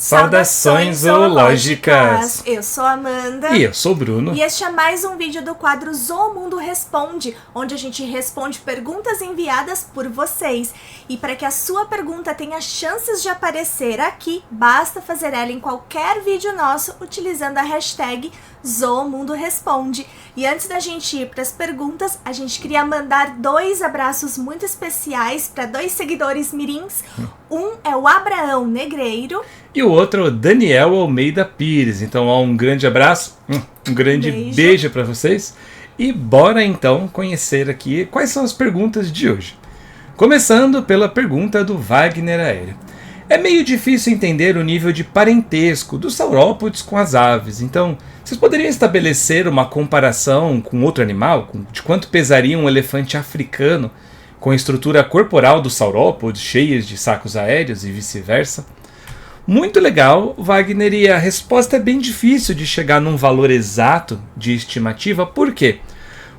Saudações zoológicas! Eu sou a Amanda. E eu sou o Bruno. E este é mais um vídeo do quadro Zoomundo Responde, onde a gente responde perguntas enviadas por vocês. E para que a sua pergunta tenha chances de aparecer aqui, basta fazer ela em qualquer vídeo nosso utilizando a hashtag Zoomundo Responde. E antes da gente ir para as perguntas, a gente queria mandar 2 abraços muito especiais para 2 seguidores mirins. Um é o Abraão Negreiro. E o outro é o Daniel Almeida Pires. Então, ó, um grande abraço, um grande beijo para vocês. E bora então conhecer aqui quais são as perguntas de hoje. Começando pela pergunta do Wagner Aéreo. É meio difícil entender o nível de parentesco dos saurópodes com as aves. Então, vocês poderiam estabelecer uma comparação com outro animal? De quanto pesaria um elefante africano com a estrutura corporal dos saurópodes, cheias de sacos aéreos e vice-versa? Muito legal, Wagner, e a resposta é bem difícil de chegar num valor exato de estimativa. Por quê?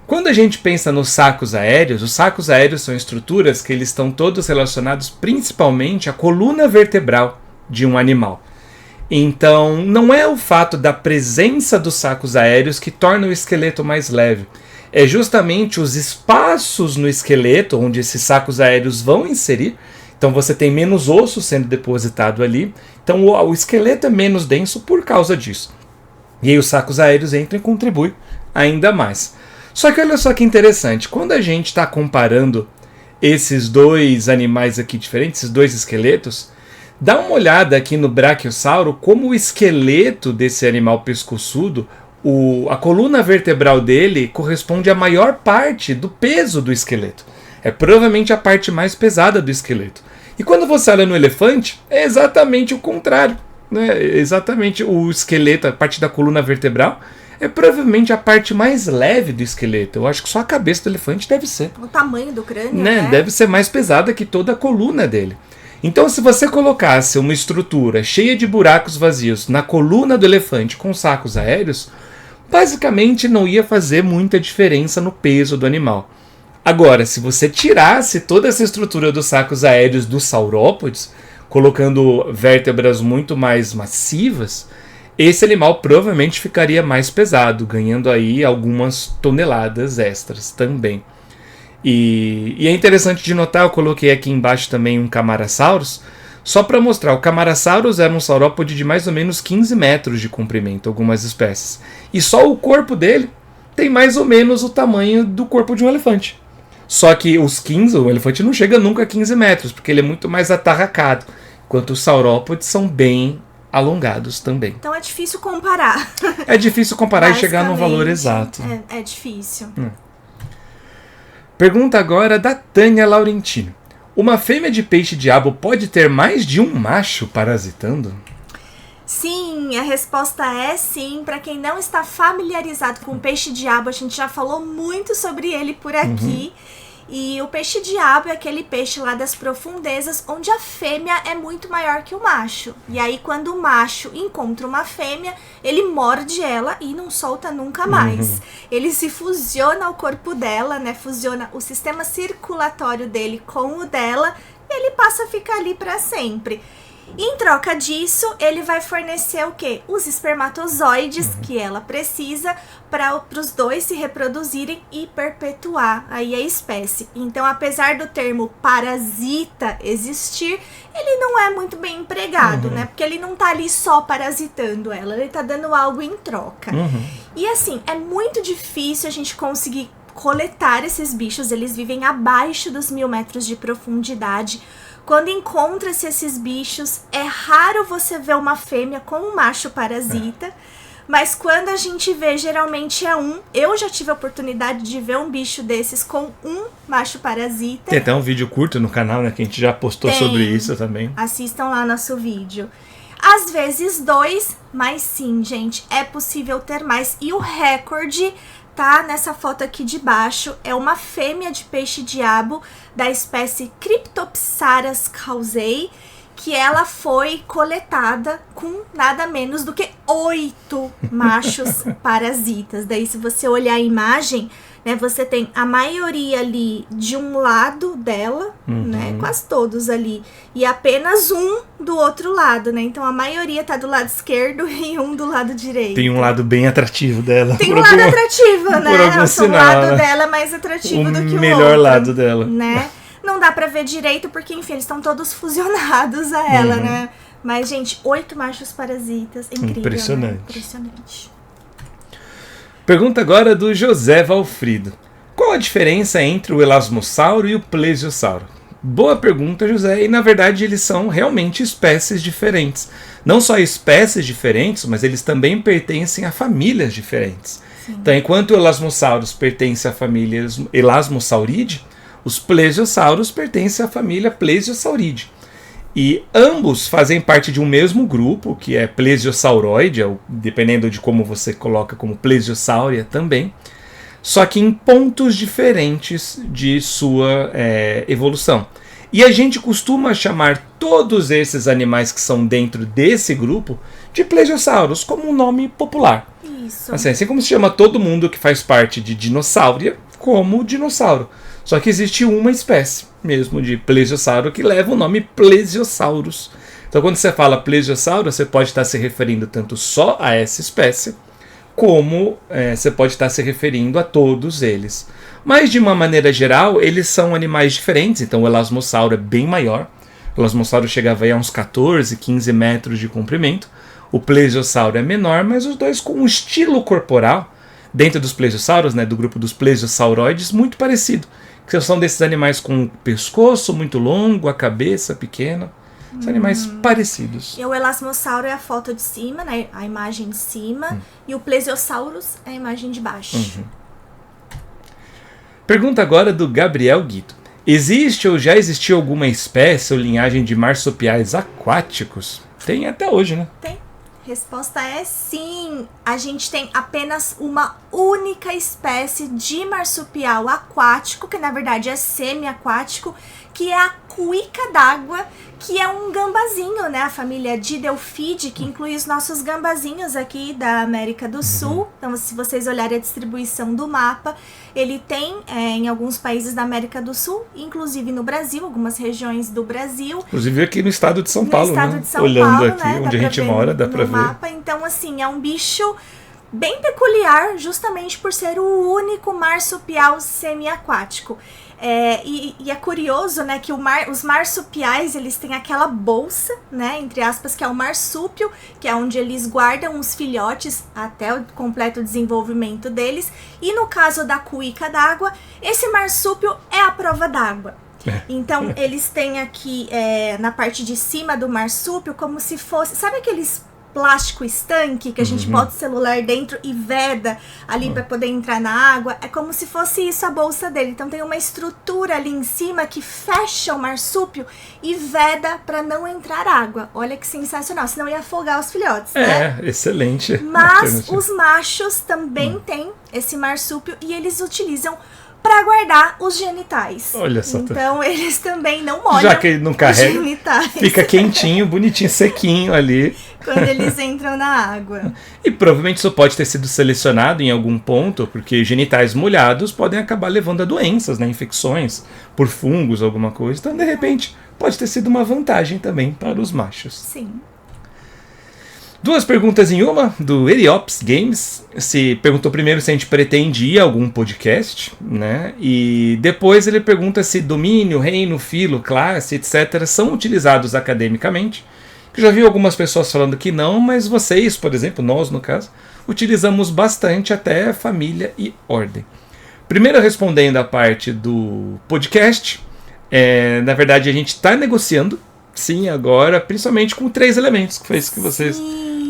Quando a gente pensa nos sacos aéreos, os sacos aéreos são estruturas que eles estão todos relacionados principalmente à coluna vertebral de um animal. Então, não é o fato da presença dos sacos aéreos que torna o esqueleto mais leve. É justamente os espaços no esqueleto onde esses sacos aéreos vão inserir. Então você tem menos osso sendo depositado ali. Então o esqueleto é menos denso por causa disso. E aí os sacos aéreos entram e contribuem ainda mais. Só que olha só que interessante. Quando a gente está comparando esses dois animais aqui diferentes, esses dois esqueletos, dá uma olhada aqui no Brachiosauro, como o esqueleto desse animal pescoçudo, a coluna vertebral dele corresponde à maior parte do peso do esqueleto. É provavelmente a parte mais pesada do esqueleto. E quando você olha no elefante, é exatamente o contrário, né? Exatamente o esqueleto, a parte da coluna vertebral, é provavelmente a parte mais leve do esqueleto. Eu acho que só a cabeça do elefante deve ser. O tamanho do crânio, né? Deve ser mais pesada que toda a coluna dele. Então, se você colocasse uma estrutura cheia de buracos vazios na coluna do elefante com sacos aéreos, basicamente não ia fazer muita diferença no peso do animal. Agora, se você tirasse toda essa estrutura dos sacos aéreos dos saurópodes, colocando vértebras muito mais massivas, esse animal provavelmente ficaria mais pesado, ganhando aí algumas toneladas extras também. E é interessante de notar, eu coloquei aqui embaixo também um Camarasaurus, só para mostrar, o Camarasaurus era um saurópode de mais ou menos 15 metros de comprimento, algumas espécies. E só o corpo dele tem mais ou menos o tamanho do corpo de um elefante. Só que o elefante não chega nunca a 15 metros, porque ele é muito mais atarracado, enquanto os saurópodes são bem alongados também. Então é difícil comparar. É difícil comparar e chegar num valor exato. É difícil. Pergunta agora da Tânia Laurentino. Uma fêmea de peixe-diabo pode ter mais de um macho parasitando? Sim, a resposta é sim. Para quem não está familiarizado com o peixe-diabo, a gente já falou muito sobre ele por aqui. E o peixe-diabo é aquele peixe lá das profundezas, onde a fêmea é muito maior que o macho. E aí, quando o macho encontra uma fêmea, ele morde ela e não solta nunca mais. Ele se fusiona ao corpo dela, né? Fusiona o sistema circulatório dele com o dela, e ele passa a ficar ali para sempre. Em troca disso, ele vai fornecer o quê? Os espermatozoides que ela precisa para os dois se reproduzirem e perpetuar aí a espécie. Então, apesar do termo parasita existir, ele não é muito bem empregado, né? Porque ele não tá ali só parasitando ela, ele tá dando algo em troca. E assim, é muito difícil a gente conseguir coletar esses bichos, eles vivem abaixo dos 1000 metros de profundidade. Quando encontra-se esses bichos, é raro você ver uma fêmea com um macho parasita, mas quando a gente vê, geralmente é um. Eu já tive a oportunidade de ver um bicho desses com um macho parasita. Tem até um vídeo curto no canal, né, que a gente já postou sobre isso também. Assistam lá nosso vídeo. Às vezes 2, mas sim, gente, é possível ter mais. E o recorde tá nessa foto aqui de baixo, é uma fêmea de peixe-diabo da espécie Cryptopsaras causei, que ela foi coletada com nada menos do que 8 machos parasitas. Daí, se você olhar a imagem, né, você tem a maioria ali de um lado dela, né, quase todos ali, e apenas um do outro lado, né? Então a maioria tá do lado esquerdo e um do lado direito. Tem um lado bem atrativo dela. Tem um lado atrativo, né? O lado dela é mais atrativo do que o outro. O melhor lado dela. Né? Não dá pra ver direito porque, enfim, eles estão todos fusionados a ela, né? Mas, gente, 8 machos parasitas. Incrível, impressionante. Né? Impressionante. Pergunta agora do José Valfrido. Qual a diferença entre o elasmossauro e o plesiosauro? Boa pergunta, José. E, na verdade, eles são realmente espécies diferentes. Não só espécies diferentes, mas eles também pertencem a famílias diferentes. Sim. Então, enquanto o elasmossauros pertence à família Elasmosauridae, os plesiosauros pertencem à família Plesiosauridae. E ambos fazem parte de um mesmo grupo, que é Plesiosauroide, dependendo de como você coloca como Plesiosauria também, só que em pontos diferentes de sua evolução. E a gente costuma chamar todos esses animais que são dentro desse grupo de plesiosauros, como um nome popular. Isso. Assim como se chama todo mundo que faz parte de dinossauria como dinossauro. Só que existe uma espécie mesmo de plesiosauro que leva o nome Plesiosaurus. Então, quando você fala plesiosauro, você pode estar se referindo tanto só a essa espécie, como você pode estar se referindo a todos eles. Mas, de uma maneira geral, eles são animais diferentes. Então, o elasmossauro é bem maior. O elasmossauro chegava aí a uns 14, 15 metros de comprimento. O plesiosauro é menor, mas os dois com um estilo corporal, dentro dos plesiosauros, né, do grupo dos plesiosauroides, muito parecido. Que são desses animais com o pescoço muito longo, a cabeça pequena. São animais parecidos. E o elasmossauro é a foto de cima, né? A imagem de cima. E o plesiosaurus é a imagem de baixo. Pergunta agora do Gabriel Guido. Existe ou já existiu alguma espécie ou linhagem de marsupiais aquáticos? Tem até hoje, né? Tem. Resposta é sim. A gente tem apenas uma única espécie de marsupial aquático, que na verdade é semi-aquático, que é a cuíca d'água, que é um gambazinho, né? A família Didelphidae, que inclui os nossos gambazinhos aqui da América do Sul. Então, se vocês olharem a distribuição do mapa, ele tem em alguns países da América do Sul, inclusive no Brasil, algumas regiões do Brasil. Inclusive aqui no estado de São Paulo, né? Olhando aqui, né? Onde a gente mora, dá pra ver. Mapa. Então, assim, é um bicho bem peculiar, justamente por ser o único marsupial semiaquático. E é curioso, né, que os marsupiais, eles têm aquela bolsa, né, entre aspas, que é o marsúpio, que é onde eles guardam os filhotes até o completo desenvolvimento deles. E no caso da cuíca d'água, esse marsúpio é a prova d'água. Então, eles têm aqui, na parte de cima do marsúpio, como se fosse... Sabe aqueles plástico estanque que a gente bota o celular dentro e veda ali para poder entrar na água? É como se fosse isso a bolsa dele. Então tem uma estrutura ali em cima que fecha o marsúpio e veda para não entrar água. Olha que sensacional, senão ia afogar os filhotes, né? Excelente. Mas os machos também têm esse marsúpio e eles utilizam para guardar os genitais. Olha só. Então eles também não molham. Já que ele não carrega, genitais. Fica quentinho, bonitinho, sequinho ali. Quando eles entram na água. E provavelmente isso pode ter sido selecionado em algum ponto, porque genitais molhados podem acabar levando a doenças, né? Infecções por fungos, alguma coisa. Então, de repente, pode ter sido uma vantagem também para os machos. Sim. 2 perguntas em uma, do Eriops Games. Se perguntou primeiro se a gente pretende ir a algum podcast, né? E depois ele pergunta se domínio, reino, filo, classe, etc. são utilizados academicamente. Eu já vi algumas pessoas falando que não, mas vocês, por exemplo, nós no caso, utilizamos bastante até família e ordem. Primeiro, respondendo a parte do podcast, na verdade a gente está negociando, sim, agora, principalmente com 3 elementos, que foi isso que vocês...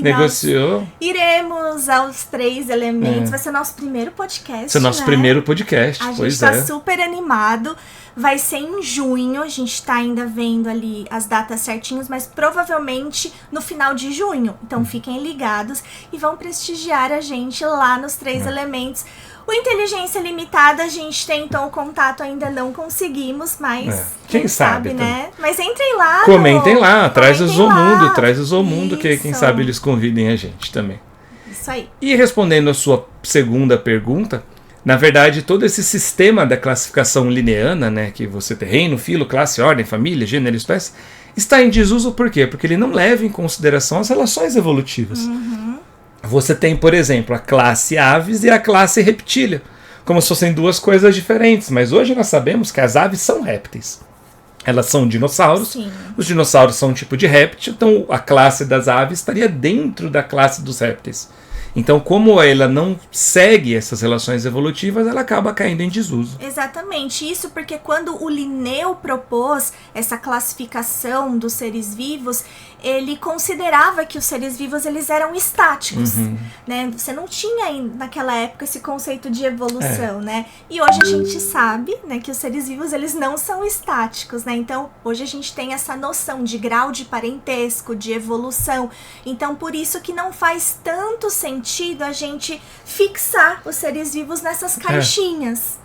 negociou. Iremos aos 3 elementos. Vai ser o nosso primeiro podcast. Vai ser o nosso primeiro podcast. A gente tá super animado. Vai ser em junho. A gente tá ainda vendo ali as datas certinhas, mas provavelmente no final de junho. Então fiquem ligados e vão prestigiar a gente lá nos 3 elementos. O Inteligência Limitada, a gente tentou o contato, ainda não conseguimos, mas quem sabe, né? Mas entrem lá. Comentem lá, traz o comentem lá. Zomundo, que quem sabe eles convidem a gente também. Isso aí. E respondendo a sua segunda pergunta, na verdade, todo esse sistema da classificação lineana, né, que você tem reino, filo, classe, ordem, família, gênero, espécie, está em desuso por quê? Porque ele não leva em consideração as relações evolutivas. Você tem, por exemplo, a classe aves e a classe reptília, como se fossem duas coisas diferentes, mas hoje nós sabemos que as aves são répteis. Elas são dinossauros, Sim. Os dinossauros são um tipo de réptil, então a classe das aves estaria dentro da classe dos répteis. Então, como ela não segue essas relações evolutivas, ela acaba caindo em desuso. Exatamente, isso porque quando o Linneu propôs essa classificação dos seres vivos, ele considerava que os seres vivos eles eram estáticos, né? Você não tinha naquela época esse conceito de evolução, né? E hoje a gente sabe, né, que os seres vivos eles não são estáticos, né? Então, hoje a gente tem essa noção de grau de parentesco, de evolução. Então, por isso que não faz tanto sentido a gente fixar os seres vivos nessas caixinhas.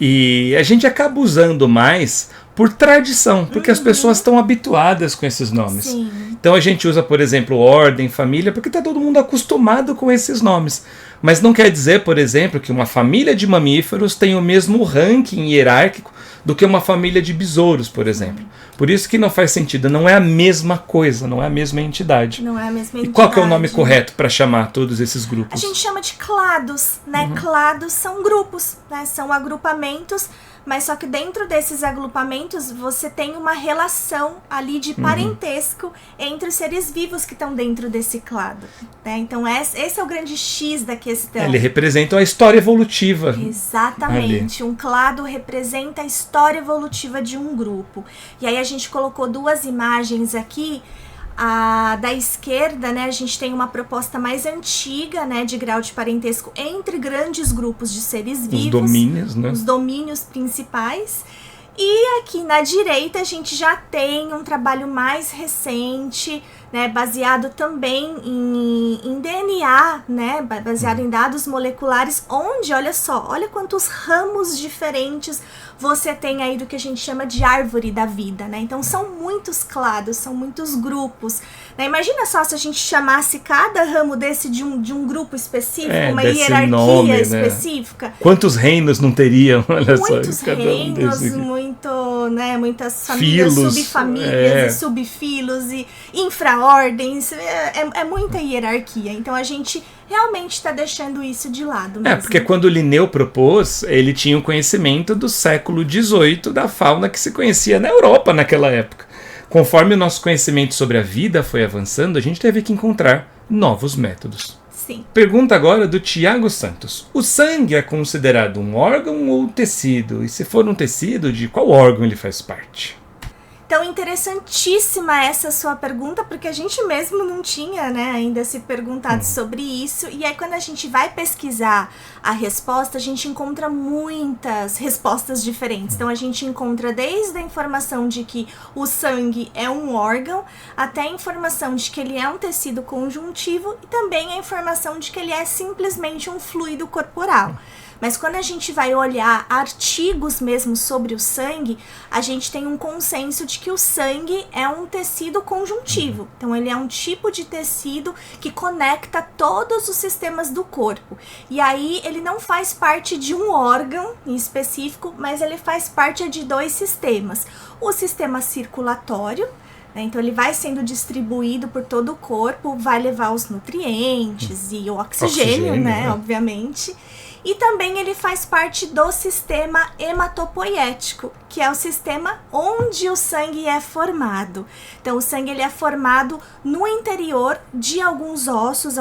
E a gente acaba usando mais por tradição, porque as pessoas estão habituadas com esses nomes. Sim. Então a gente usa, por exemplo, ordem, família, porque está todo mundo acostumado com esses nomes. Mas não quer dizer, por exemplo, que uma família de mamíferos tem o mesmo ranking hierárquico do que uma família de besouros, por exemplo. Por isso que não faz sentido, não é a mesma coisa, não é a mesma entidade. Não é a mesma entidade. E qual que é o nome correto para chamar todos esses grupos? A gente chama de clados, né? Clados são grupos, né? São agrupamentos, mas só que dentro desses agrupamentos você tem uma relação ali de parentesco entre os seres vivos que estão dentro desse clado, né? Então esse é o grande X da questão. Ele representa a história evolutiva. Exatamente, um clado representa a história evolutiva de um grupo. E aí a gente colocou duas imagens aqui. Da esquerda, né, a gente tem uma proposta mais antiga, né, de grau de parentesco entre grandes grupos de seres vivos. Os domínios, né? Os domínios principais. E aqui na direita a gente já tem um trabalho mais recente, né, baseado também em DNA, né, baseado em dados moleculares, onde, olha só, olha quantos ramos diferentes você tem aí do que a gente chama de árvore da vida, né? Então são muitos clados, são muitos grupos, né? Imagina só se a gente chamasse cada ramo desse de um grupo específico, uma hierarquia nome, específica. Né? Quantos reinos não teriam? Olha muitos só, reinos, muitas famílias, filos, subfamílias e subfilos e infraordens, é muita hierarquia. Então a gente realmente está deixando isso de lado mesmo. Porque quando Linneu propôs, ele tinha um conhecimento do século XVIII da fauna que se conhecia na Europa naquela época. Conforme o nosso conhecimento sobre a vida foi avançando, a gente teve que encontrar novos métodos. Sim. Pergunta agora do Tiago Santos. O sangue é considerado um órgão ou tecido? E se for um tecido, de qual órgão ele faz parte? Então, interessantíssima essa sua pergunta, porque a gente mesmo não tinha, né, ainda se perguntado sobre isso. E aí, quando a gente vai pesquisar a resposta, a gente encontra muitas respostas diferentes. Então, a gente encontra desde a informação de que o sangue é um órgão, até a informação de que ele é um tecido conjuntivo e também a informação de que ele é simplesmente um fluido corporal. Mas quando a gente vai olhar artigos mesmo sobre o sangue, a gente tem um consenso de que o sangue é um tecido conjuntivo. Então, ele é um tipo de tecido que conecta todos os sistemas do corpo. E aí, ele não faz parte de um órgão em específico, mas ele faz parte de dois sistemas. O sistema circulatório, né? Então, ele vai sendo distribuído por todo o corpo, vai levar os nutrientes e o oxigênio, né? Obviamente. E também ele faz parte do sistema hematopoético, que é o sistema onde o sangue é formado. Então, o sangue ele é formado no interior de alguns ossos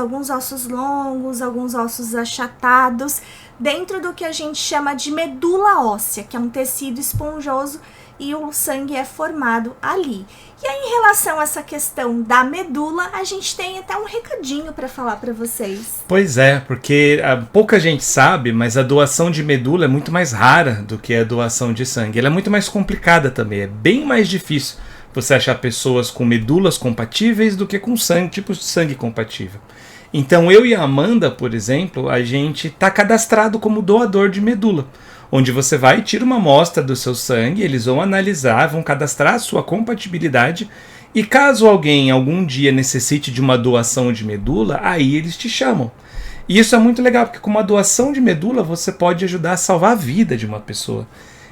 longos, alguns ossos achatados, dentro do que a gente chama de medula óssea, que é um tecido esponjoso, e o sangue é formado ali. E aí, em relação a essa questão da medula, a gente tem até um recadinho para falar para vocês. Pois é, porque pouca gente sabe, mas a doação de medula é muito mais rara do que a doação de sangue. Ela é muito mais complicada também, é bem mais difícil você achar pessoas com medulas compatíveis do que com sangue, tipo de sangue compatível. Então eu e a Amanda, por exemplo, a gente está cadastrado como doador de medula, onde você vai e tira uma amostra do seu sangue, eles vão analisar, vão cadastrar a sua compatibilidade, e caso alguém algum dia necessite de uma doação de medula, aí eles te chamam. E isso é muito legal, porque com uma doação de medula você pode ajudar a salvar a vida de uma pessoa.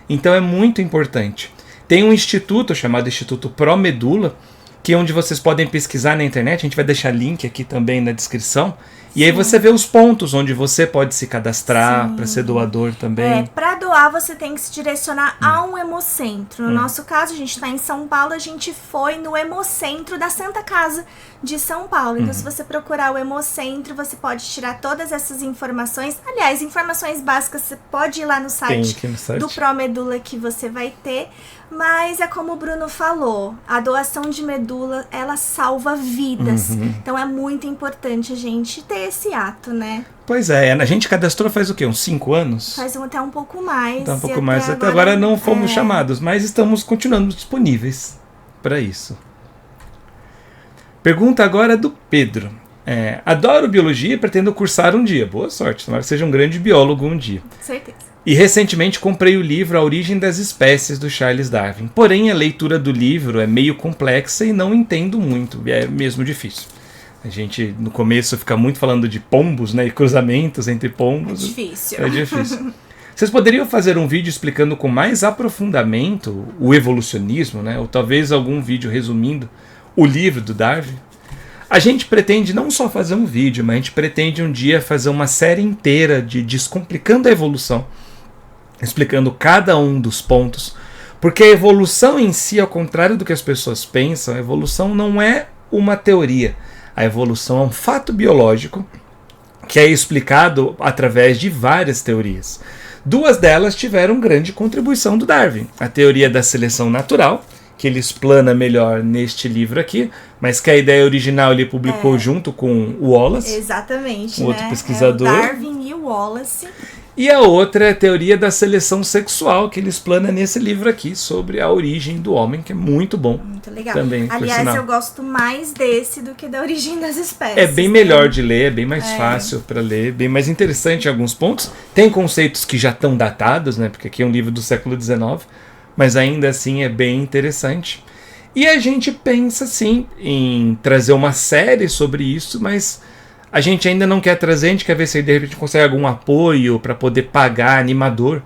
Então é muito importante. Tem um instituto chamado Instituto Promedula, que é onde vocês podem pesquisar na internet, a gente vai deixar link aqui também na descrição, e aí você vê os pontos onde você pode se cadastrar para ser doador também. Para doar você tem que se direcionar a um hemocentro. No nosso caso, a gente está em São Paulo, a gente foi no hemocentro da Santa Casa de São Paulo. Então se você procurar o hemocentro, você pode tirar todas essas informações. Aliás, informações básicas, você pode ir lá no site, do Promedula que você vai ter. Mas é como o Bruno falou, a doação de medula, ela salva vidas. Então é muito importante a gente ter esse ato, né? Pois é, a gente cadastrou faz o quê? Uns 5 anos? Faz até um pouco mais. Então, um pouco mais. Até agora não fomos chamados, mas estamos continuando disponíveis para isso. Pergunta agora do Pedro. Adoro biologia e pretendo cursar um dia. Boa sorte, tomara que seja um grande biólogo um dia. Certeza. E recentemente comprei o livro A Origem das Espécies, do Charles Darwin. Porém, a leitura do livro é meio complexa e não entendo muito, é mesmo difícil. A gente, no começo, fica muito falando de pombos, né, e cruzamentos entre pombos. É difícil. É difícil. Vocês poderiam fazer um vídeo explicando com mais aprofundamento o evolucionismo, né, ou talvez algum vídeo resumindo o livro do Darwin? A gente pretende não só fazer um vídeo, mas a gente pretende um dia fazer uma série inteira de Descomplicando a Evolução, explicando cada um dos pontos, porque a evolução em si, ao contrário do que as pessoas pensam, a evolução não é uma teoria, a evolução é um fato biológico que é explicado através de várias teorias. 2 delas tiveram grande contribuição do Darwin, a teoria da seleção natural, que ele explana melhor neste livro aqui, mas que a ideia original ele publicou junto com o Wallace. Exatamente, um outro pesquisador. O Darwin e o Wallace. E a outra é a teoria da seleção sexual, que ele explana nesse livro aqui, sobre a origem do homem, que é muito bom. Muito legal. Também, aliás, eu gosto mais desse do que da origem das espécies. É bem melhor de ler, é bem mais fácil para ler, bem mais interessante em alguns pontos. Tem conceitos que já estão datados, né? Porque aqui é um livro do século XIX, mas ainda assim é bem interessante. E a gente pensa, sim, em trazer uma série sobre isso, mas a gente ainda não quer trazer, a gente quer ver se de repente consegue algum apoio para poder pagar animador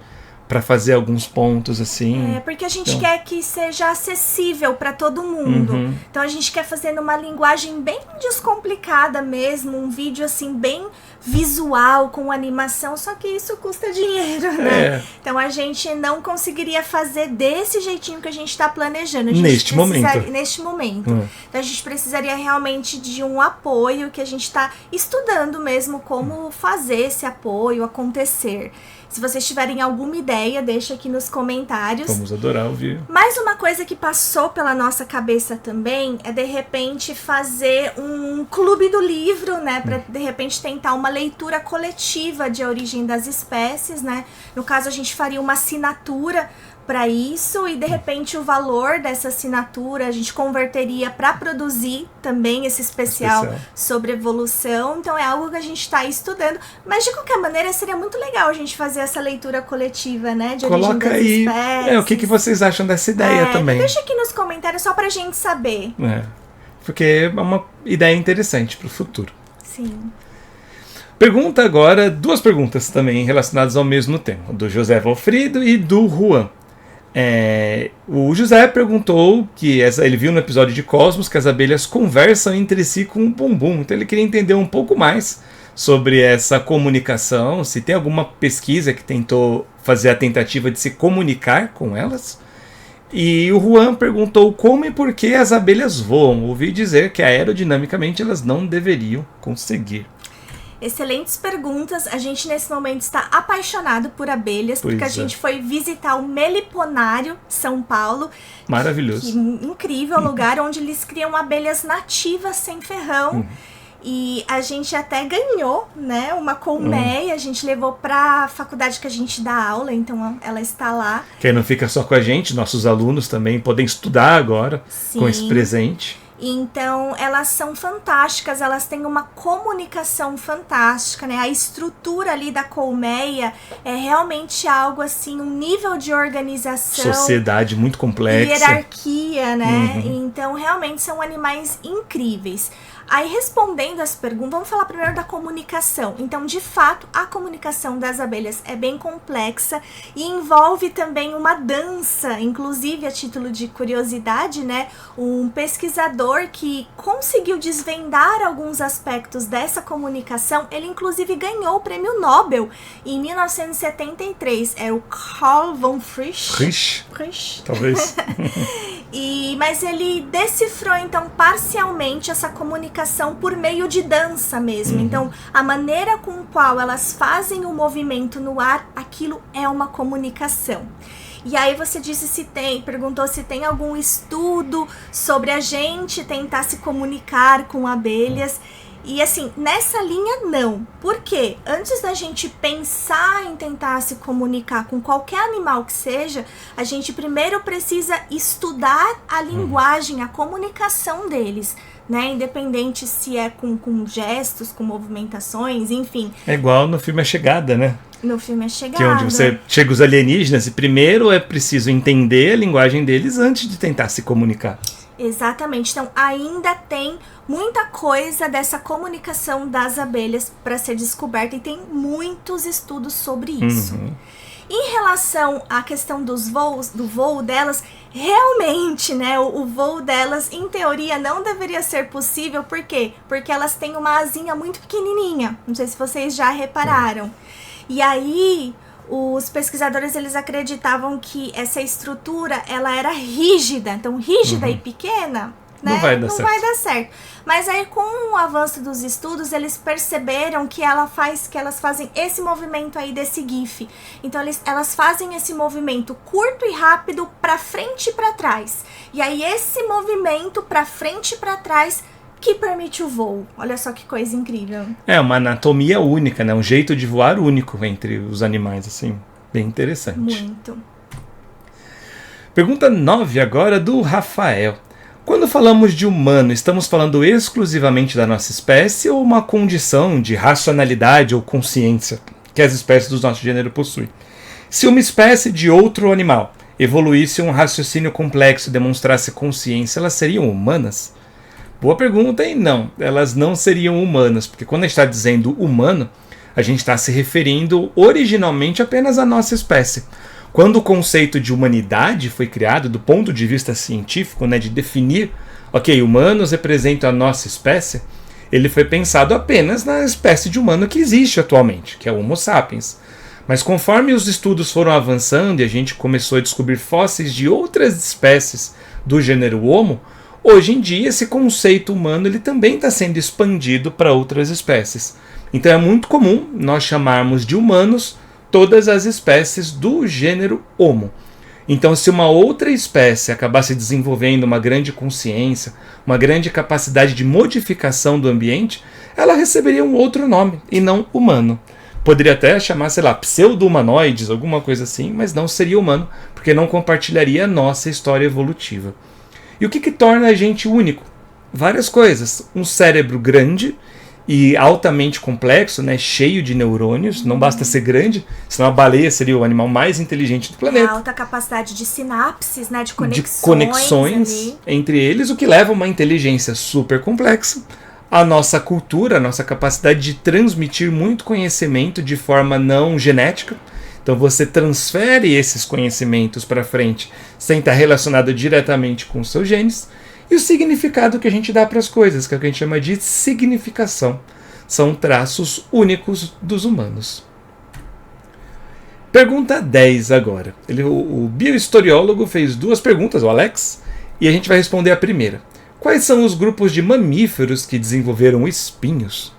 para fazer alguns pontos assim. Porque a gente quer que seja acessível para todo mundo. Então a gente quer fazer numa linguagem bem descomplicada mesmo, um vídeo assim bem visual, com animação, só que isso custa dinheiro, né? Então a gente não conseguiria fazer desse jeitinho que a gente está planejando. Neste momento. Então a gente precisaria realmente de um apoio, que a gente está estudando mesmo como fazer esse apoio acontecer. Se vocês tiverem alguma ideia, deixa aqui nos comentários. Vamos adorar ouvir. Mais uma coisa que passou pela nossa cabeça também é, de repente, fazer um clube do livro, né? Para, de repente, tentar uma leitura coletiva de A Origem das Espécies, né? No caso, a gente faria uma assinatura para isso e, de repente, o valor dessa assinatura a gente converteria para produzir também esse especial sobre evolução. Então é algo que a gente está estudando, mas de qualquer maneira seria muito legal a gente fazer essa leitura coletiva, né, de Origem das Espécies. O que vocês acham dessa ideia também? Deixa aqui nos comentários só pra gente saber. Porque é uma ideia interessante para o futuro. Sim. Pergunta agora, 2 perguntas também relacionadas ao mesmo tema, do José Valfrido e do Juan. O José perguntou que ele viu no episódio de Cosmos que as abelhas conversam entre si com o bumbum, então ele queria entender um pouco mais sobre essa comunicação, se tem alguma pesquisa que tentou fazer a tentativa de se comunicar com elas. E o Juan perguntou como e por que as abelhas voam. Ouvi dizer que aerodinamicamente elas não deveriam conseguir. Excelentes perguntas. A gente nesse momento está apaixonado por abelhas, porque a gente foi visitar o Meliponário, São Paulo. Maravilhoso. Incrível lugar onde eles criam abelhas nativas sem ferrão. E a gente até ganhou, né, uma colmeia, a gente levou para a faculdade que a gente dá aula, então ela está lá. Que aí não fica só com a gente, nossos alunos também podem estudar agora com esse presente. Então, elas são fantásticas, elas têm uma comunicação fantástica, né? A estrutura ali da colmeia é realmente algo assim, um nível de organização. Sociedade muito complexa. Hierarquia, né? Então, realmente são animais incríveis. Aí, respondendo as perguntas, vamos falar primeiro da comunicação. Então, de fato, a comunicação das abelhas é bem complexa e envolve também uma dança. Inclusive, a título de curiosidade, né? Um pesquisador que conseguiu desvendar alguns aspectos dessa comunicação, ele inclusive ganhou o prêmio Nobel em 1973. É o Carl von Frisch. Frisch? Talvez. Mas ele decifrou, então, parcialmente essa comunicação por meio de dança mesmo. Então, a maneira com qual elas fazem o movimento no ar, aquilo é uma comunicação. E aí você perguntou se tem algum estudo sobre a gente tentar se comunicar com abelhas. E assim, nessa linha não. Por quê? Antes da gente pensar em tentar se comunicar com qualquer animal que seja, a gente primeiro precisa estudar a linguagem, a comunicação deles, né? Independente se é com gestos, com movimentações, enfim. É igual no filme A Chegada, né? No filme A Chegada. Que é onde você chega os alienígenas e primeiro é preciso entender a linguagem deles antes de tentar se comunicar. Exatamente. Então, ainda tem muita coisa dessa comunicação das abelhas para ser descoberta e tem muitos estudos sobre isso. Em relação à questão do voo delas, realmente, né, o voo delas, em teoria, não deveria ser possível. Por quê? Porque elas têm uma asinha muito pequenininha. Não sei se vocês já repararam. E aí, os pesquisadores, eles acreditavam que essa estrutura, ela era rígida. Então, rígida e pequena, né? Não vai dar certo. Mas aí, com o avanço dos estudos, eles perceberam que elas fazem esse movimento aí desse GIF. Então, elas fazem esse movimento curto e rápido para frente e para trás. E aí, esse movimento para frente e para trás que permite o voo. Olha só que coisa incrível. É uma anatomia única, né? Um jeito de voar único entre os animais, assim. Bem interessante. Muito. Pergunta 9 agora do Rafael. Quando falamos de humano, estamos falando exclusivamente da nossa espécie ou uma condição de racionalidade ou consciência que as espécies do nosso gênero possuem? Se uma espécie de outro animal evoluísse um raciocínio complexo e demonstrasse consciência, elas seriam humanas? Boa pergunta, e não, elas não seriam humanas, porque quando a gente está dizendo humano, a gente está se referindo originalmente apenas à nossa espécie. Quando o conceito de humanidade foi criado, do ponto de vista científico, né, de definir, ok, humanos representam a nossa espécie, ele foi pensado apenas na espécie de humano que existe atualmente, que é o Homo sapiens. Mas conforme os estudos foram avançando e a gente começou a descobrir fósseis de outras espécies do gênero Homo, hoje em dia esse conceito humano ele também está sendo expandido para outras espécies. Então é muito comum nós chamarmos de humanos todas as espécies do gênero Homo. Então, se uma outra espécie acabasse desenvolvendo uma grande consciência, uma grande capacidade de modificação do ambiente, ela receberia um outro nome, e não humano. Poderia até chamar, sei lá, pseudo-humanoides, alguma coisa assim, mas não seria humano, porque não compartilharia a nossa história evolutiva. E o que torna a gente único? Várias coisas. Um cérebro grande e altamente complexo, né, cheio de neurônios, não basta ser grande, senão a baleia seria o animal mais inteligente do planeta. Alta capacidade de sinapses, né, de conexões entre eles, o que leva a uma inteligência super complexa. A nossa cultura, a nossa capacidade de transmitir muito conhecimento de forma não genética. Então você transfere esses conhecimentos para frente sem estar relacionado diretamente com os seus genes. E o significado que a gente dá para as coisas, que é o que a gente chama de significação. São traços únicos dos humanos. Pergunta 10 agora. O biohistoriólogo fez duas perguntas, o Alex, e a gente vai responder a primeira. Quais são os grupos de mamíferos que desenvolveram espinhos?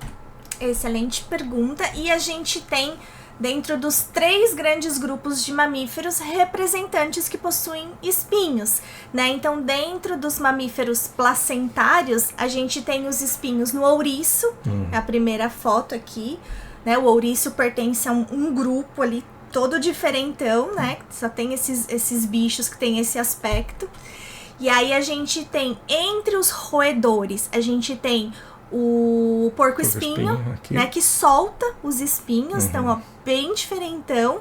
Excelente pergunta. E a gente tem, dentro dos 3 grandes grupos de mamíferos, representantes que possuem espinhos, né? Então, dentro dos mamíferos placentários, a gente tem os espinhos no ouriço, a primeira foto aqui, né? O ouriço pertence a um grupo ali todo diferentão, né? Só tem esses bichos que tem esse aspecto. E aí a gente tem, entre os roedores, a gente tem o porco-espinho, né, que solta os espinhos, então, ó, bem diferentão.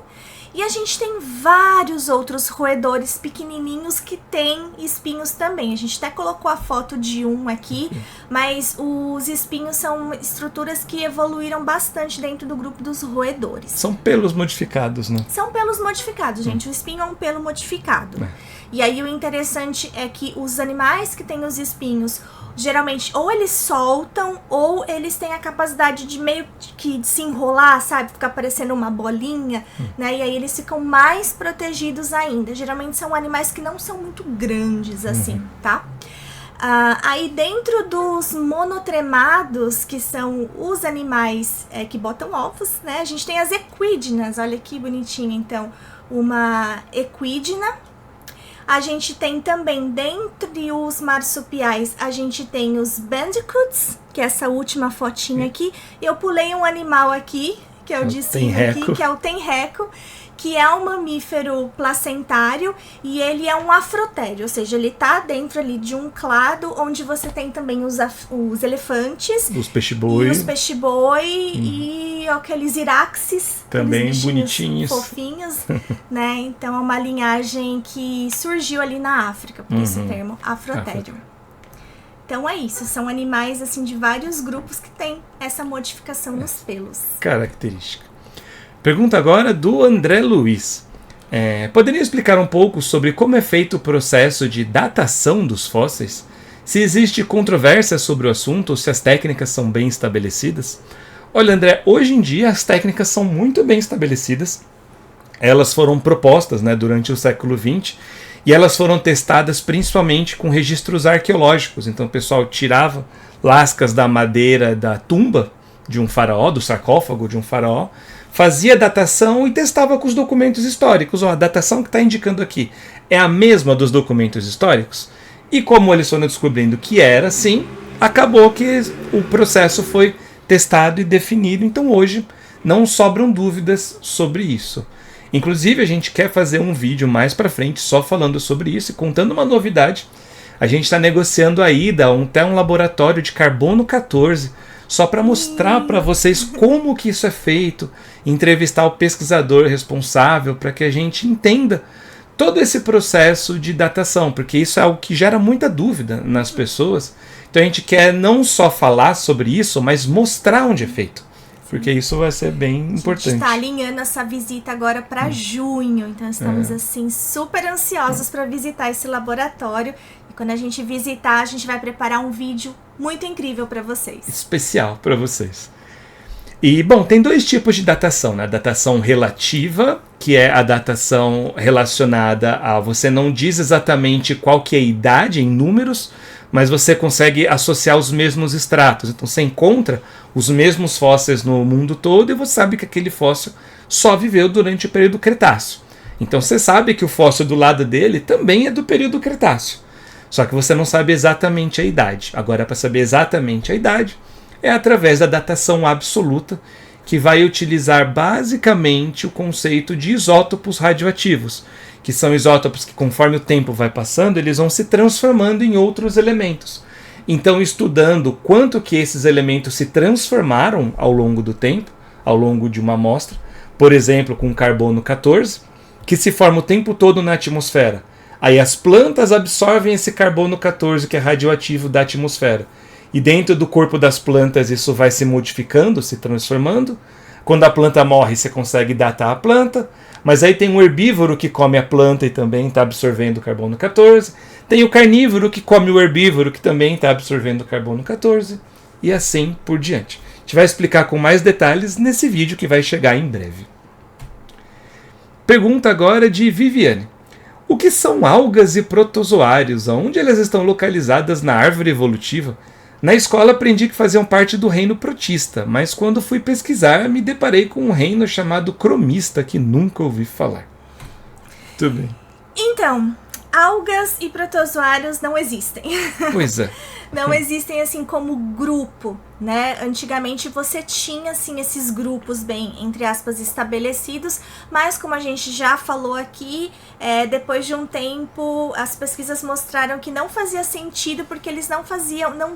E a gente tem vários outros roedores pequenininhos que tem espinhos também. A gente até colocou a foto de um aqui, mas os espinhos são estruturas que evoluíram bastante dentro do grupo dos roedores. São pelos modificados, né? São pelos modificados, gente. O espinho é um pelo modificado. E aí o interessante é que os animais que têm os espinhos, geralmente, ou eles soltam, ou eles têm a capacidade de meio que se enrolar, sabe? Ficar parecendo uma bolinha, né? E aí eles ficam mais protegidos ainda. Geralmente são animais que não são muito grandes, assim, tá? Aí dentro dos monotremados, que são os animais que botam ovos, né? A gente tem as equídenas, olha que bonitinha, então. Uma equídena. A gente tem também, dentre os marsupiais, a gente tem os bandicoots, que é essa última fotinha aqui. Eu pulei um animal aqui, que é o de cima aqui, que é o tenreco, que é um mamífero placentário e ele é um afrotério, ou seja, ele tá dentro ali de um clado onde você tem também os elefantes, os peixe-boi, e aqueles iraxes, também bonitinhos, fofinhos, né? Então é uma linhagem que surgiu ali na África, por esse termo, afrotério. Então é isso, são animais assim de vários grupos que tem essa modificação nos pelos. Característica. Pergunta agora do André Luiz. Poderia explicar um pouco sobre como é feito o processo de datação dos fósseis? Se existe controvérsia sobre o assunto ou se as técnicas são bem estabelecidas? Olha, André, hoje em dia as técnicas são muito bem estabelecidas. Elas foram propostas, né, durante o século XX e elas foram testadas principalmente com registros arqueológicos. Então o pessoal tirava lascas da madeira da tumba de um faraó, do sarcófago de um faraó, fazia a datação e testava com os documentos históricos. A datação que está indicando aqui é a mesma dos documentos históricos? E como eles foram descobrindo que era assim, acabou que o processo foi testado e definido. Então hoje não sobram dúvidas sobre isso. Inclusive a gente quer fazer um vídeo mais para frente só falando sobre isso e contando uma novidade. A gente está negociando a ida até um laboratório de carbono 14, só para mostrar para vocês como que isso é feito, entrevistar o pesquisador responsável para que a gente entenda todo esse processo de datação, porque isso é algo que gera muita dúvida nas pessoas. Então a gente quer não só falar sobre isso, mas mostrar onde é feito, porque isso vai ser bem importante. A gente está alinhando essa visita agora para junho, então estamos assim super ansiosos para visitar esse laboratório. Quando a gente visitar, a gente vai preparar um vídeo muito incrível para vocês. Especial para vocês. E, bom, tem dois tipos de datação, né? A datação relativa, que é a datação relacionada a você não diz exatamente qual que é a idade em números, mas você consegue associar os mesmos estratos. Então você encontra os mesmos fósseis no mundo todo e você sabe que aquele fóssil só viveu durante o período Cretáceo. Então você sabe que o fóssil do lado dele também é do período Cretáceo. Só que você não sabe exatamente a idade. Agora, para saber exatamente a idade, é através da datação absoluta, que vai utilizar basicamente o conceito de isótopos radioativos, que são isótopos que, conforme o tempo vai passando, eles vão se transformando em outros elementos. Então, estudando quanto que esses elementos se transformaram ao longo do tempo, ao longo de uma amostra, por exemplo, com carbono 14, que se forma o tempo todo na atmosfera. Aí as plantas absorvem esse carbono 14 que é radioativo da atmosfera. E dentro do corpo das plantas isso vai se modificando, se transformando. Quando a planta morre, você consegue datar a planta. Mas aí tem um herbívoro que come a planta e também está absorvendo carbono 14. Tem o carnívoro que come o herbívoro que também está absorvendo carbono 14. E assim por diante. A gente vai explicar com mais detalhes nesse vídeo que vai chegar em breve. Pergunta agora de Viviane. O que são algas e protozoários? Onde elas estão localizadas na árvore evolutiva? Na escola aprendi que faziam parte do reino protista, mas quando fui pesquisar me deparei com um reino chamado cromista que nunca ouvi falar. Tudo bem. Então, algas e protozoários não existem. Pois é. Não existem assim como grupo. né? Antigamente você tinha, assim, esses grupos bem, entre aspas, estabelecidos, mas como a gente já falou aqui, depois de um tempo, as pesquisas mostraram que não fazia sentido, porque eles não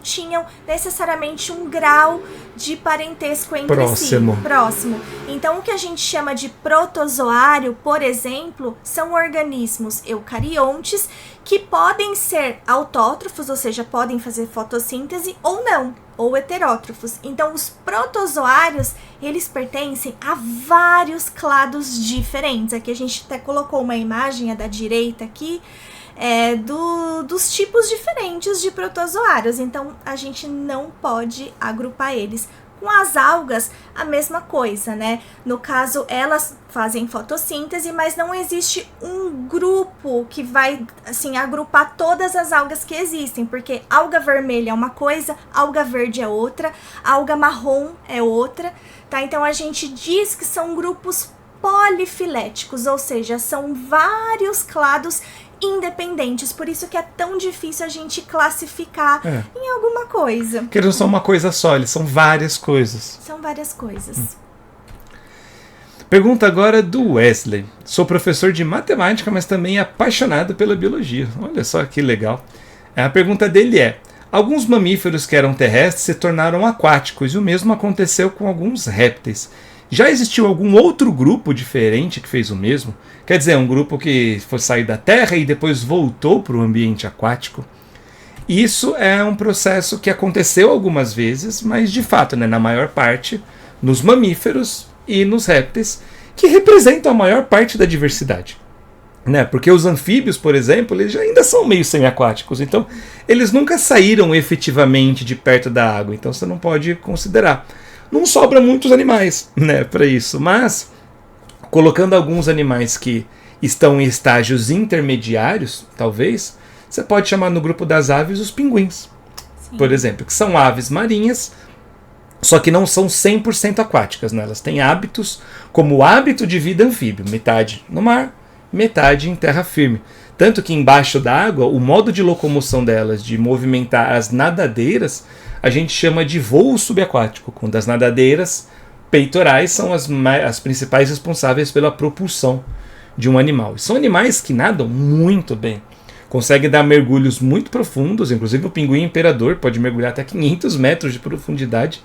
tinham necessariamente um grau de parentesco entre si. Próximo. Então, o que a gente chama de protozoário, por exemplo, são organismos eucariontes que podem ser autótrofos, ou seja, podem fazer fotossíntese ou não, ou heterótrofos. Então, os protozoários, eles pertencem a vários clados diferentes. Aqui a gente até colocou uma imagem, a da direita aqui, dos tipos diferentes de protozoários. Então, a gente não pode agrupar eles. Com as algas, a mesma coisa, né? No caso, elas fazem fotossíntese, mas não existe um grupo que vai, assim, agrupar todas as algas que existem, porque alga vermelha é uma coisa, alga verde é outra, alga marrom é outra, tá? Então, a gente diz que são grupos polifiléticos, ou seja, são vários clados independentes, por isso que é tão difícil a gente classificar em alguma coisa. Porque eles não são uma coisa só, eles são várias coisas. São várias coisas. Pergunta agora do Wesley. Sou professor de matemática, mas também apaixonado pela biologia. Olha só que legal. A pergunta dele é: alguns mamíferos que eram terrestres se tornaram aquáticos, e o mesmo aconteceu com alguns répteis. Já existiu algum outro grupo diferente que fez o mesmo? Quer dizer, um grupo que foi sair da Terra e depois voltou para o ambiente aquático? Isso é um processo que aconteceu algumas vezes, mas de fato, né, na maior parte, nos mamíferos e nos répteis, que representam a maior parte da diversidade. Né? Porque os anfíbios, por exemplo, eles ainda são meio semi-aquáticos, então eles nunca saíram efetivamente de perto da água, então você não pode considerar. Não sobra muitos animais, né, para isso, mas colocando alguns animais que estão em estágios intermediários, talvez, você pode chamar no grupo das aves os pinguins, sim, por exemplo, que são aves marinhas, só que não são 100% aquáticas, né? Elas têm hábitos como o hábito de vida anfíbio, metade no mar, metade em terra firme. Tanto que embaixo da água, o modo de locomoção delas, de movimentar as nadadeiras, a gente chama de voo subaquático, quando as nadadeiras peitorais são as principais responsáveis pela propulsão de um animal. E são animais que nadam muito bem, conseguem dar mergulhos muito profundos, inclusive o pinguim imperador pode mergulhar até 500 metros de profundidade.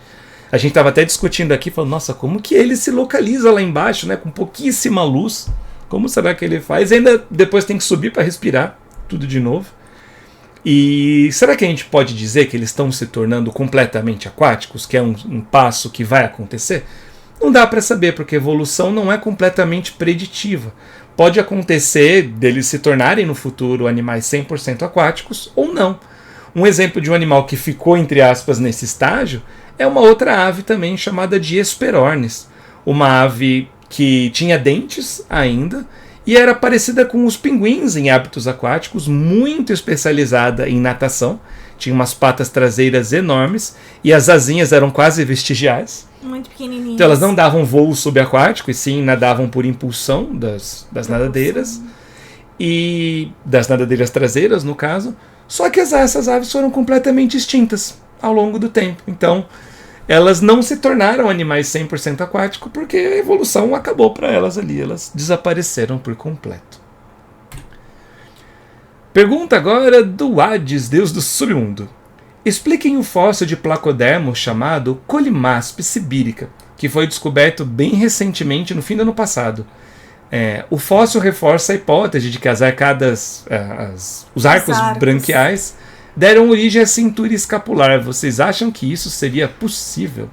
A gente estava até discutindo aqui, falando, nossa, como que ele se localiza lá embaixo, né, com pouquíssima luz? Como será que ele faz? E ainda depois tem que subir para respirar tudo de novo. E será que a gente pode dizer que eles estão se tornando completamente aquáticos? Que é um passo que vai acontecer? Não dá para saber, porque a evolução não é completamente preditiva. Pode acontecer deles se tornarem no futuro animais 100% aquáticos ou não. Um exemplo de um animal que ficou, entre aspas, nesse estágio é uma outra ave também chamada de Hesperornis. Uma ave que tinha dentes ainda e era parecida com os pinguins em hábitos aquáticos, muito especializada em natação. Tinha umas patas traseiras enormes e as asinhas eram quase vestigiais. Muito pequenininhas. Então elas não davam voo subaquático, e sim nadavam por impulsão das nadadeiras. E das nadadeiras traseiras, no caso. Só que essas aves foram completamente extintas ao longo do tempo. Então elas não se tornaram animais 100% aquáticos porque a evolução acabou para elas ali. Elas desapareceram por completo. Pergunta agora do Hades, deus do submundo. Expliquem o fóssil de placodermo chamado Colimasp sibírica, que foi descoberto bem recentemente no fim do ano passado. O fóssil reforça a hipótese de que as arcadas, os arcos branquiais deram origem à cintura escapular. Vocês acham que isso seria possível?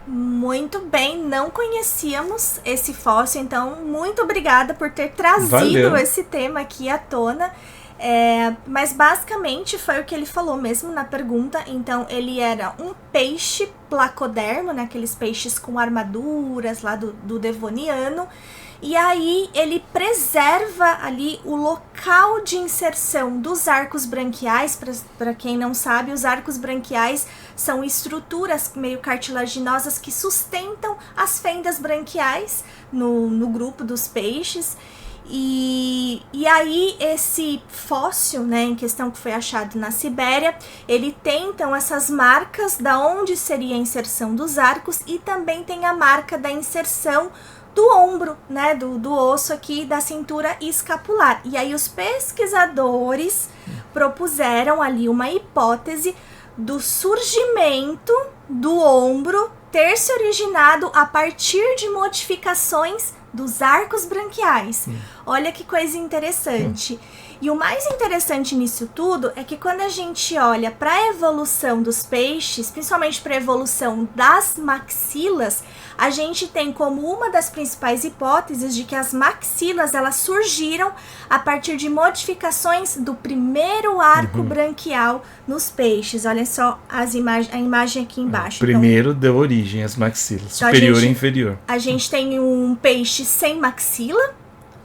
Muito bem, não conhecíamos esse fóssil, então muito obrigada por ter trazido Valeu. Esse tema aqui à tona. Mas basicamente foi o que ele falou mesmo na pergunta. Então ele era um peixe placodermo, né, aqueles peixes com armaduras lá do Devoniano. E aí ele preserva ali o local de inserção dos arcos branquiais. Para quem não sabe, os arcos branquiais são estruturas meio cartilaginosas que sustentam as fendas branquiais no grupo dos peixes. E aí esse fóssil, né, em questão que foi achado na Sibéria, ele tem então essas marcas da onde seria a inserção dos arcos e também tem a marca da inserção do ombro, né, do osso aqui da cintura escapular. E aí os pesquisadores propuseram ali uma hipótese do surgimento do ombro ter se originado a partir de modificações dos arcos branquiais. Olha que coisa interessante. E o mais interessante nisso tudo é que quando a gente olha para a evolução dos peixes, principalmente para a evolução das maxilas, a gente tem como uma das principais hipóteses de que as maxilas elas surgiram a partir de modificações do primeiro arco branquial nos peixes. Olha só a imagem aqui embaixo. Primeiro deu origem às maxilas, então, superior e inferior. A gente tem um peixe sem maxila,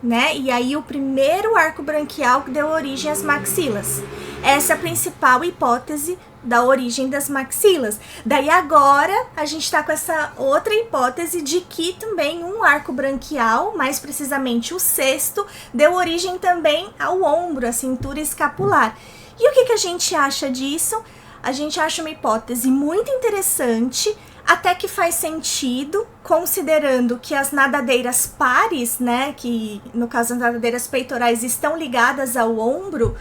né? E aí o primeiro arco branquial que deu origem às maxilas. Essa é a principal hipótese da origem das maxilas. Daí agora a gente está com essa outra hipótese de que também um arco branquial, mais precisamente o sexto, deu origem também ao ombro, à cintura escapular. E o que a gente acha disso? A gente acha uma hipótese muito interessante, até que faz sentido, considerando que as nadadeiras pares, né, que no caso as nadadeiras peitorais estão ligadas ao ombro,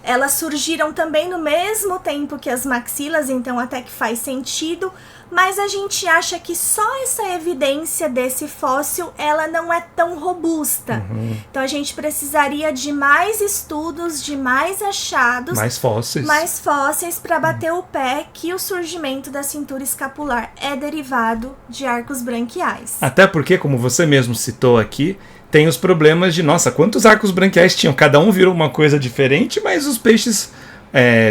elas surgiram também no mesmo tempo que as maxilas, então até que faz sentido, mas a gente acha que só essa evidência desse fóssil, ela não é tão robusta. Então a gente precisaria de mais estudos, de mais achados, mais fósseis para bater o pé que o surgimento da cintura escapular é derivado de arcos branquiais. Até porque, como você mesmo citou aqui, tem os problemas de, nossa, quantos arcos branquiais tinham? Cada um virou uma coisa diferente, mas os peixes,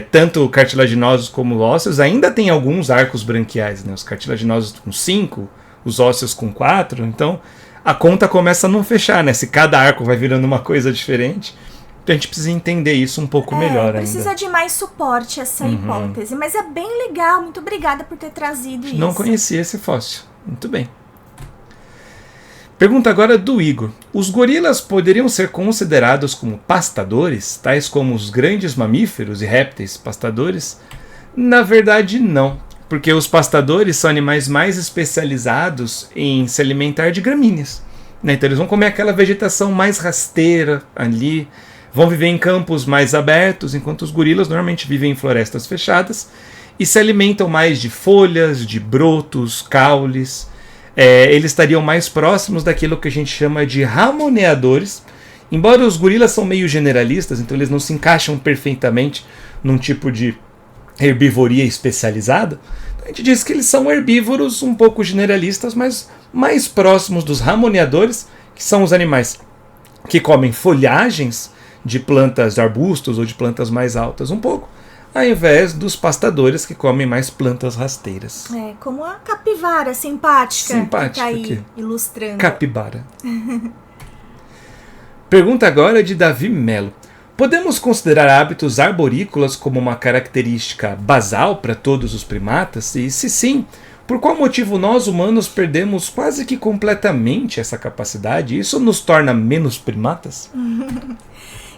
tanto cartilaginosos como ósseos, ainda tem alguns arcos branquiais, né? Os cartilaginosos com 5, os ósseos com 4, então a conta começa a não fechar, né? Se cada arco vai virando uma coisa diferente, então a gente precisa entender isso um pouco melhor ainda. Precisa de mais suporte essa hipótese, mas é bem legal, muito obrigada por ter trazido isso. Não conhecia esse fóssil, muito bem. Pergunta agora do Igor. Os gorilas poderiam ser considerados como pastadores, tais como os grandes mamíferos e répteis pastadores? Na verdade, não, porque os pastadores são animais mais especializados em se alimentar de gramíneas, né? Então eles vão comer aquela vegetação mais rasteira ali, vão viver em campos mais abertos, enquanto os gorilas normalmente vivem em florestas fechadas e se alimentam mais de folhas, de brotos, caules. Eles estariam mais próximos daquilo que a gente chama de ramoneadores, embora os gorilas são meio generalistas, então eles não se encaixam perfeitamente num tipo de herbivoria especializada. Então a gente diz que eles são herbívoros um pouco generalistas, mas mais próximos dos ramoneadores, que são os animais que comem folhagens de plantas, de arbustos ou de plantas mais altas um pouco, ao invés dos pastadores que comem mais plantas rasteiras. Como a capivara simpática que tá aí aqui. Ilustrando. Capibara. Pergunta agora de Davi Melo. Podemos considerar hábitos arborícolas como uma característica basal para todos os primatas? E se sim, por qual motivo nós humanos perdemos quase que completamente essa capacidade? Isso nos torna menos primatas?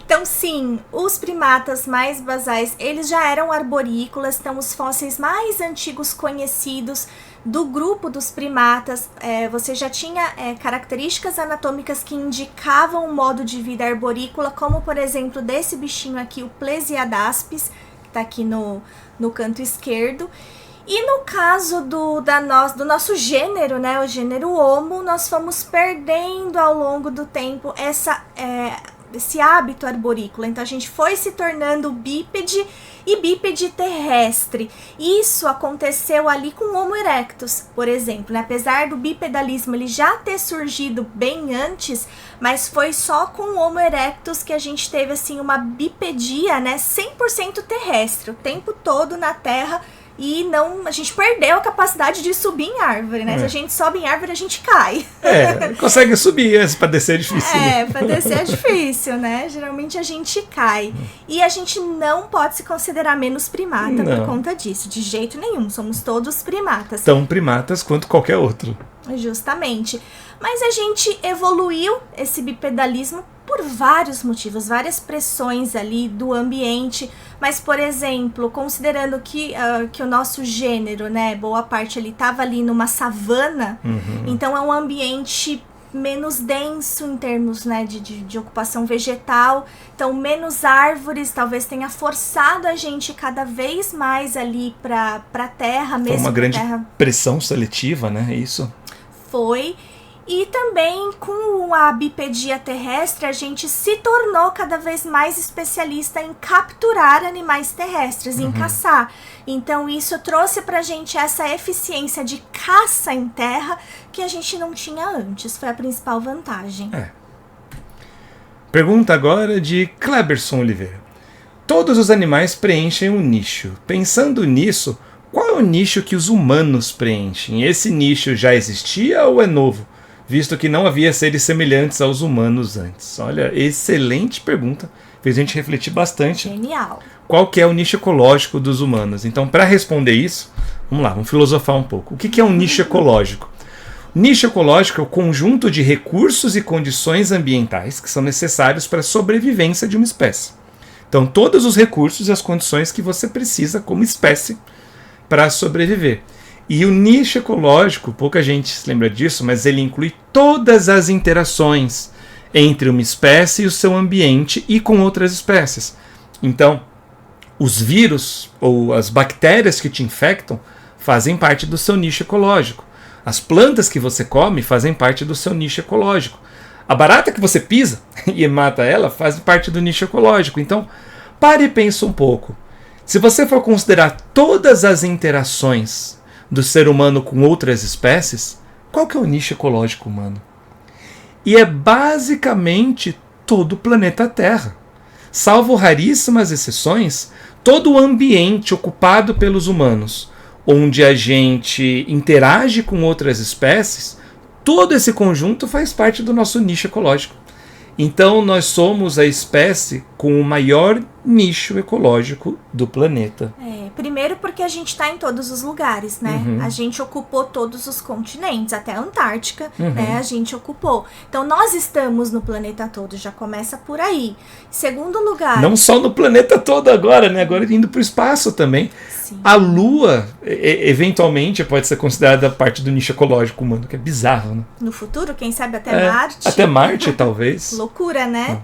Então sim, os primatas mais basais, eles já eram arborícolas, então os fósseis mais antigos conhecidos do grupo dos primatas, você já tinha características anatômicas que indicavam um modo de vida arborícola, como por exemplo desse bichinho aqui, o Plesiadaspis, que está aqui no canto esquerdo. E no caso do nosso gênero, né, o gênero Homo, nós fomos perdendo ao longo do tempo esse hábito arborícola. Então a gente foi se tornando bípede e bípede terrestre. Isso aconteceu ali com o Homo erectus, por exemplo, né? Apesar do bipedalismo ele já ter surgido bem antes, mas foi só com o Homo erectus que a gente teve assim uma bipedia, né, 100% terrestre, o tempo todo na terra. E a gente perdeu a capacidade de subir em árvore, né? Se a gente sobe em árvore, a gente cai. Consegue subir, mas pra descer é difícil. Pra descer é difícil, né? Geralmente a gente cai. E a gente não pode se considerar menos primata por conta disso. De jeito nenhum, somos todos primatas. Tão primatas quanto qualquer outro. Justamente. Mas a gente evoluiu esse bipedalismo por vários motivos, várias pressões ali do ambiente, mas, por exemplo, considerando que o nosso gênero, né, boa parte ali estava ali numa savana, então é um ambiente menos denso em termos, né, de ocupação vegetal, então menos árvores, talvez tenha forçado a gente cada vez mais ali para a terra, mesmo. Foi uma grande pressão seletiva, né, isso? Foi. E também com a bipedia terrestre, a gente se tornou cada vez mais especialista em capturar animais terrestres, em caçar. Então isso trouxe pra gente essa eficiência de caça em terra que a gente não tinha antes. Foi a principal vantagem. Pergunta agora de Cleberson Oliveira. Todos os animais preenchem um nicho. Pensando nisso, qual é o nicho que os humanos preenchem? Esse nicho já existia ou é novo? Visto que não havia seres semelhantes aos humanos antes. Olha, excelente pergunta. Fez a gente refletir bastante. Genial. Qual que é o nicho ecológico dos humanos? Então, para responder isso, vamos lá, vamos filosofar um pouco. O que é um nicho ecológico? O nicho ecológico é o conjunto de recursos e condições ambientais que são necessários para a sobrevivência de uma espécie. Então, todos os recursos e as condições que você precisa como espécie para sobreviver. E o nicho ecológico, pouca gente se lembra disso, mas ele inclui todas as interações entre uma espécie e o seu ambiente e com outras espécies. Então, os vírus ou as bactérias que te infectam fazem parte do seu nicho ecológico. As plantas que você come fazem parte do seu nicho ecológico. A barata que você pisa e mata ela faz parte do nicho ecológico. Então, pare e pense um pouco. Se você for considerar todas as interações do ser humano com outras espécies, qual que é o nicho ecológico humano? E é basicamente todo o planeta Terra. Salvo raríssimas exceções, todo o ambiente ocupado pelos humanos, onde a gente interage com outras espécies, todo esse conjunto faz parte do nosso nicho ecológico. Então nós somos a espécie com o maior nicho ecológico do planeta. Primeiro porque a gente está em todos os lugares, né? A gente ocupou todos os continentes, até a Antártica, né? A gente ocupou. Então nós estamos no planeta todo, já começa por aí. Segundo lugar... Não só no planeta todo agora, né? Agora indo para o espaço também. Sim. A Lua, eventualmente, pode ser considerada parte do nicho ecológico humano, que é bizarro, né? No futuro, quem sabe até Marte. Até Marte, talvez. Loucura, né?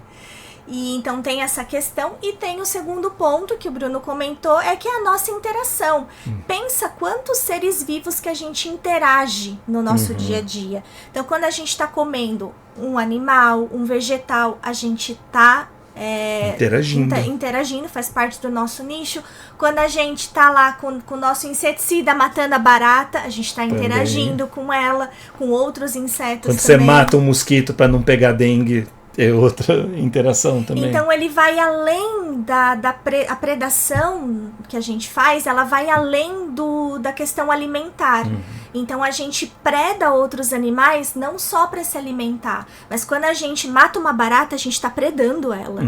E então tem essa questão, e tem o segundo ponto que o Bruno comentou, é que é a nossa interação. Pensa quantos seres vivos que a gente interage no nosso dia a dia. Então quando a gente está comendo um animal, um vegetal, a gente está interagindo, faz parte do nosso nicho. Quando a gente tá lá com o nosso inseticida matando a barata, a gente tá interagindo com ela, com outros insetos. Quando também. Você mata um mosquito para não pegar dengue, é outra interação também. Então ele vai além a predação que a gente faz, ela vai além da questão alimentar. Então a gente preda outros animais não só para se alimentar, mas quando a gente mata uma barata, a gente está predando ela.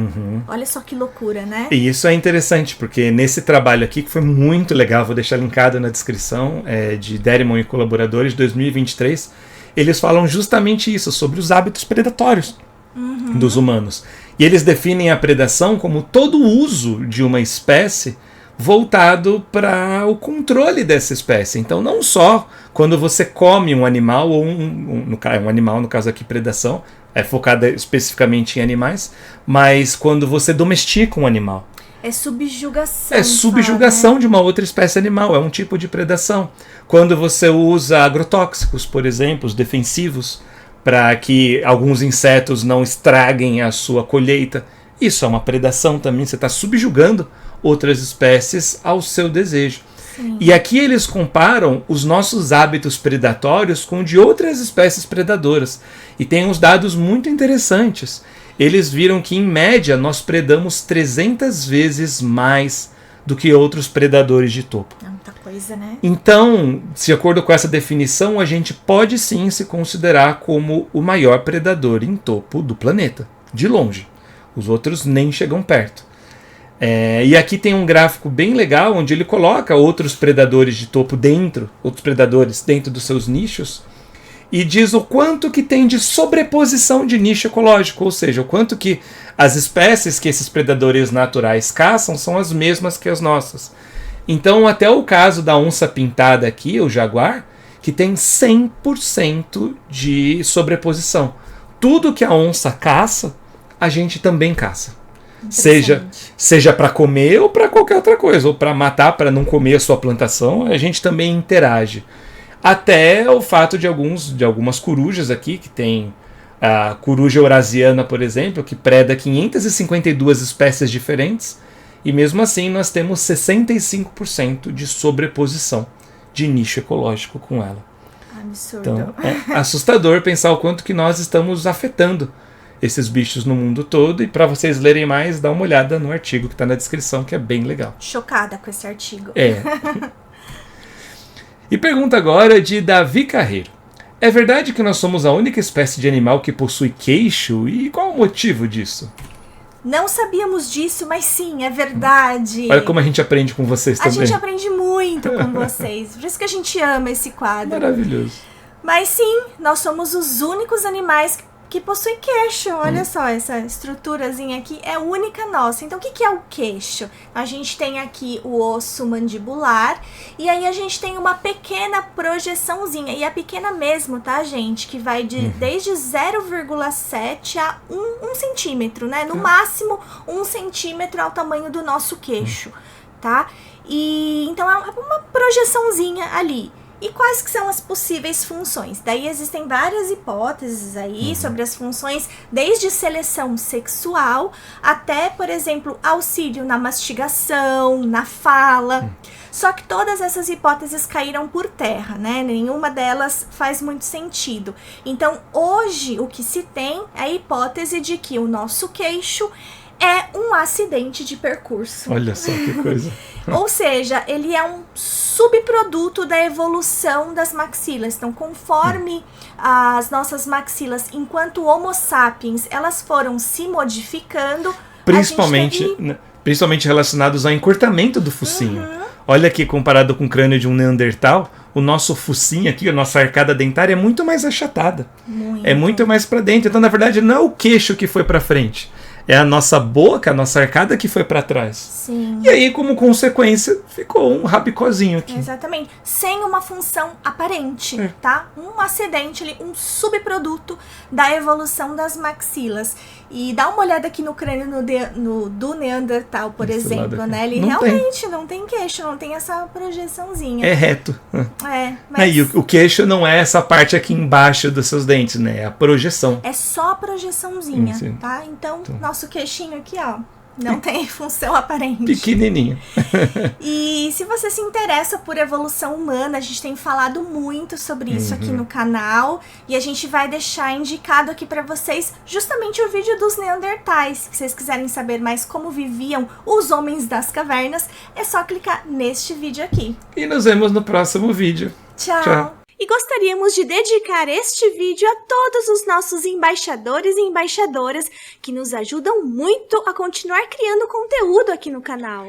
Olha só que loucura, né? E isso é interessante, porque nesse trabalho aqui, que foi muito legal, vou deixar linkado na descrição, de Derrimon e colaboradores, de 2023, eles falam justamente isso, sobre os hábitos predatórios dos humanos. E eles definem a predação como todo o uso de uma espécie voltado para o controle dessa espécie. Então não só quando você come um animal, ou um animal, no caso aqui predação, é focada especificamente em animais, mas quando você domestica um animal. É subjugação. É subjugação de uma outra espécie animal, é um tipo de predação. Quando você usa agrotóxicos, por exemplo, os defensivos, para que alguns insetos não estraguem a sua colheita. Isso é uma predação também, você está subjugando outras espécies ao seu desejo. Sim. E aqui eles comparam os nossos hábitos predatórios com de outras espécies predadoras. E tem uns dados muito interessantes. Eles viram que, em média, nós predamos 300 vezes mais do que outros predadores de topo. É muita coisa, né? Então, de acordo com essa definição, a gente pode sim se considerar como o maior predador em topo do planeta, de longe. Os outros nem chegam perto. E aqui tem um gráfico bem legal, onde ele coloca outros predadores de topo outros predadores dentro dos seus nichos, e diz o quanto que tem de sobreposição de nicho ecológico, ou seja, o quanto que as espécies que esses predadores naturais caçam são as mesmas que as nossas. Então, até o caso da onça pintada aqui, o jaguar, que tem 100% de sobreposição. Tudo que a onça caça, a gente também caça. Seja para comer ou para qualquer outra coisa, ou para matar, para não comer a sua plantação, a gente também interage. Até o fato de algumas corujas aqui, que tem a coruja eurasiana, por exemplo, que preda 552 espécies diferentes, e mesmo assim nós temos 65% de sobreposição de nicho ecológico com ela. Absurdo. Então, é assustador pensar o quanto que nós estamos afetando esses bichos no mundo todo. E para vocês lerem mais, dá uma olhada no artigo que está na descrição, que é bem legal. Chocada com esse artigo. E pergunta agora de Davi Carreiro. É verdade que nós somos a única espécie de animal que possui queixo? E qual o motivo disso? Não sabíamos disso, mas sim, é verdade. Olha como a gente aprende com vocês também. A gente aprende muito com vocês. Por isso que a gente ama esse quadro. Maravilhoso. Mas sim, nós somos os únicos animais que possuem queixo. Olha só, essa estruturazinha aqui é única nossa. Então, o que é o queixo? A gente tem aqui o osso mandibular e aí a gente tem uma pequena projeçãozinha. E é pequena mesmo, tá, gente? Que vai desde 0,7 a 1 centímetro, né? No máximo 1 centímetro é o tamanho do nosso queixo, tá? E então é uma projeçãozinha ali. E quais que são as possíveis funções? Daí existem várias hipóteses aí sobre as funções, desde seleção sexual até, por exemplo, auxílio na mastigação, na fala. Só que todas essas hipóteses caíram por terra, né? Nenhuma delas faz muito sentido. Então, hoje, o que se tem é a hipótese de que o nosso queixo é um acidente de percurso. Olha só que coisa. Ou seja, ele é um subproduto da evolução das maxilas. Então, conforme as nossas maxilas, enquanto Homo sapiens, elas foram se modificando, principalmente relacionados ao encurtamento do focinho. Olha aqui, comparado com o crânio de um Neandertal, o nosso focinho aqui, a nossa arcada dentária é muito mais achatada. É muito mais para dentro. Então, na verdade, não é o queixo que foi para frente. É a nossa boca, a nossa arcada que foi para trás. Sim. E aí, como consequência, ficou um rabicozinho aqui. Exatamente. Sem uma função aparente, tá? Um acidente ali, um subproduto da evolução das maxilas. E dá uma olhada aqui no crânio do Neandertal, por exemplo, né? Ele realmente não tem queixo, não tem essa projeçãozinha. É reto. Mas... Aí, o queixo não é essa parte aqui embaixo dos seus dentes, né? É a projeção. É só a projeçãozinha, tá? Então, nosso queixinho aqui, ó, não tem função aparente. Pequenininho. E se você se interessa por evolução humana, a gente tem falado muito sobre isso aqui no canal. E a gente vai deixar indicado aqui pra vocês justamente o vídeo dos Neandertais. Se vocês quiserem saber mais como viviam os homens das cavernas, é só clicar neste vídeo aqui. E nos vemos no próximo vídeo. Tchau! E gostaríamos de dedicar este vídeo a todos os nossos embaixadores e embaixadoras que nos ajudam muito a continuar criando conteúdo aqui no canal.